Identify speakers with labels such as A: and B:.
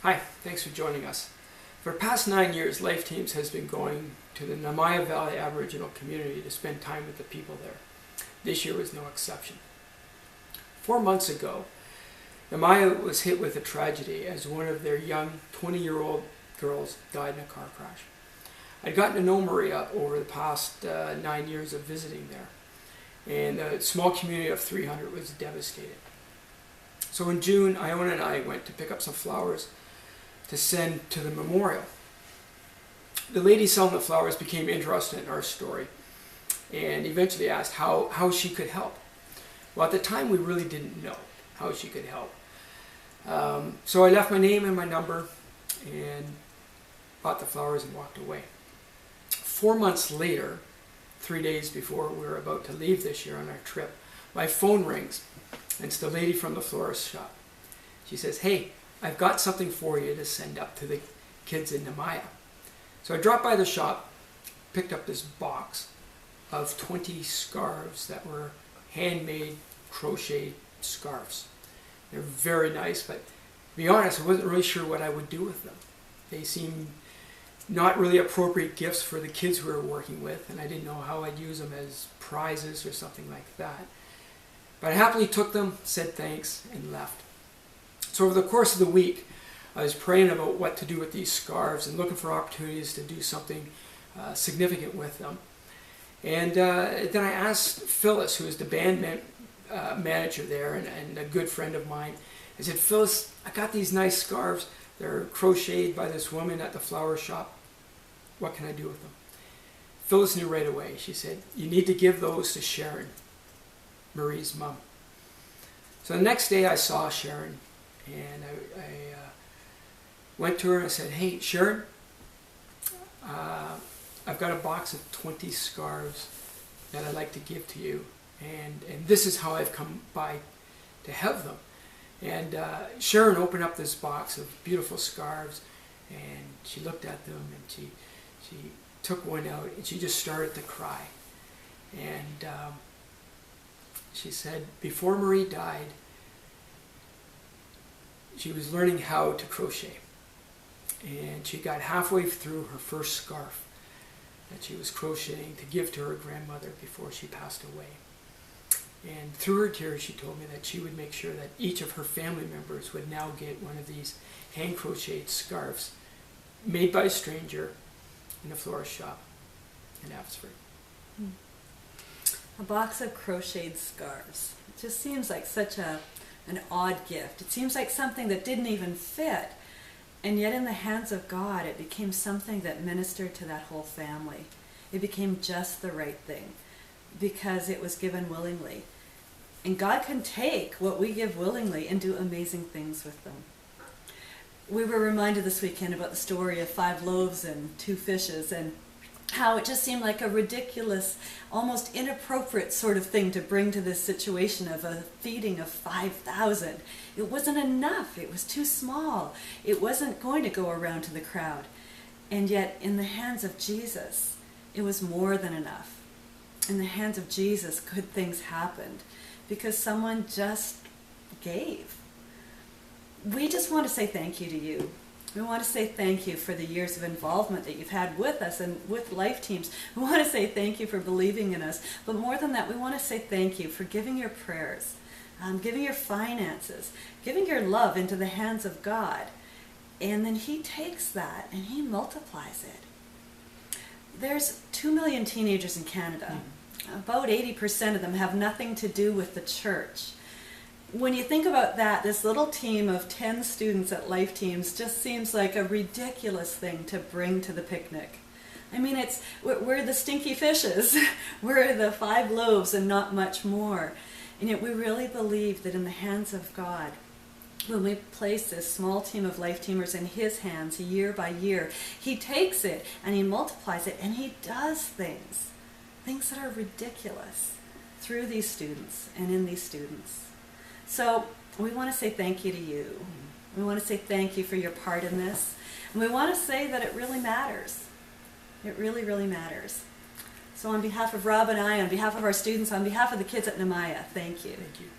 A: Hi, thanks for joining us. For the past 9 years, Lifeteams has been going to the Namaya Valley Aboriginal community to spend time with the people there. This year was no exception. 4 months ago, Namaya was hit with a tragedy as one of their young 20-year-old girls died in a car crash. I'd gotten to know Maria over the past 9 years of visiting there, and the small community of 300 was devastated. So in June, Iona and I went to pick up some flowers to send to the memorial. The lady selling the flowers became interested in our story and eventually asked how she could help. Well, at the time, we really didn't know how she could help. So I left my name and my number and bought the flowers and walked away. 4 months later, 3 days before we were about to leave this year on our trip, my phone rings, and it's the lady from the florist shop. She says, "Hey, I've got something for you to send up to the kids in Namaya." So I dropped by the shop, picked up this box of 20 scarves that were handmade crochet scarves. They're very nice, but to be honest, I wasn't really sure what I would do with them. They seemed not really appropriate gifts for the kids we were working with, and I didn't know how I'd use them as prizes or something like that. But I happily took them, said thanks, and left. So over the course of the week, I was praying about what to do with these scarves and looking for opportunities to do something significant with them. And then I asked Phyllis, who is the band manager there and a good friend of mine. I said, "Phyllis, I got these nice scarves. They're crocheted by this woman at the flower shop. What can I do with them?" Phyllis knew right away. She said, "You need to give those to Sharon, Marie's mom." So the next day I saw Sharon, and I went to her and I said, "Hey, Sharon, I've got a box of 20 scarves that I'd like to give to you, and this is how I've come by to have them." And Sharon opened up this box of beautiful scarves, and she looked at them, and she took one out, and she just started to cry. And she said before Marie died, she was learning how to crochet. And she got halfway through her first scarf that she was crocheting to give to her grandmother before she passed away. And through her tears, she told me that she would make sure that each of her family members would now get one of these hand-crocheted scarves made by a stranger in a florist shop in Abbotsford.
B: A box of crocheted scarves. It just seems like such an odd gift. It seems like something that didn't even fit. And yet in the hands of God, it became something that ministered to that whole family. It became just the right thing because it was given willingly. And God can take what we give willingly and do amazing things with them. We were reminded this weekend about the story of 5 loaves and 2 fishes, and how it just seemed like a ridiculous, almost inappropriate sort of thing to bring to this situation of a feeding of 5,000. It wasn't enough. It was too small. It wasn't going to go around to the crowd. And yet, in the hands of Jesus, it was more than enough. In the hands of Jesus, good things happened because someone just gave. We just want to say thank you to you. We want to say thank you for the years of involvement that you've had with us and with Lifeteams. We want to say thank you for believing in us. But more than that, we want to say thank you for giving your prayers, giving your finances, giving your love into the hands of God. And then He takes that and He multiplies it. There's 2 million teenagers in Canada. About 80% of them have nothing to do with the church. When you think about that, this little team of 10 students at Lifeteams just seems like a ridiculous thing to bring to the picnic. I mean, we're the stinky fishes. We're the 5 loaves and not much more. And yet we really believe that in the hands of God, when we place this small team of Lifeteamers in His hands year by year, He takes it and He multiplies it and He does things that are ridiculous through these students and in these students. So we want to say thank you to you. We want to say thank you for your part in this. And we want to say that it really matters. It really, really matters. So on behalf of Rob and I, on behalf of our students, on behalf of the kids at Namaya, thank you.
A: Thank you.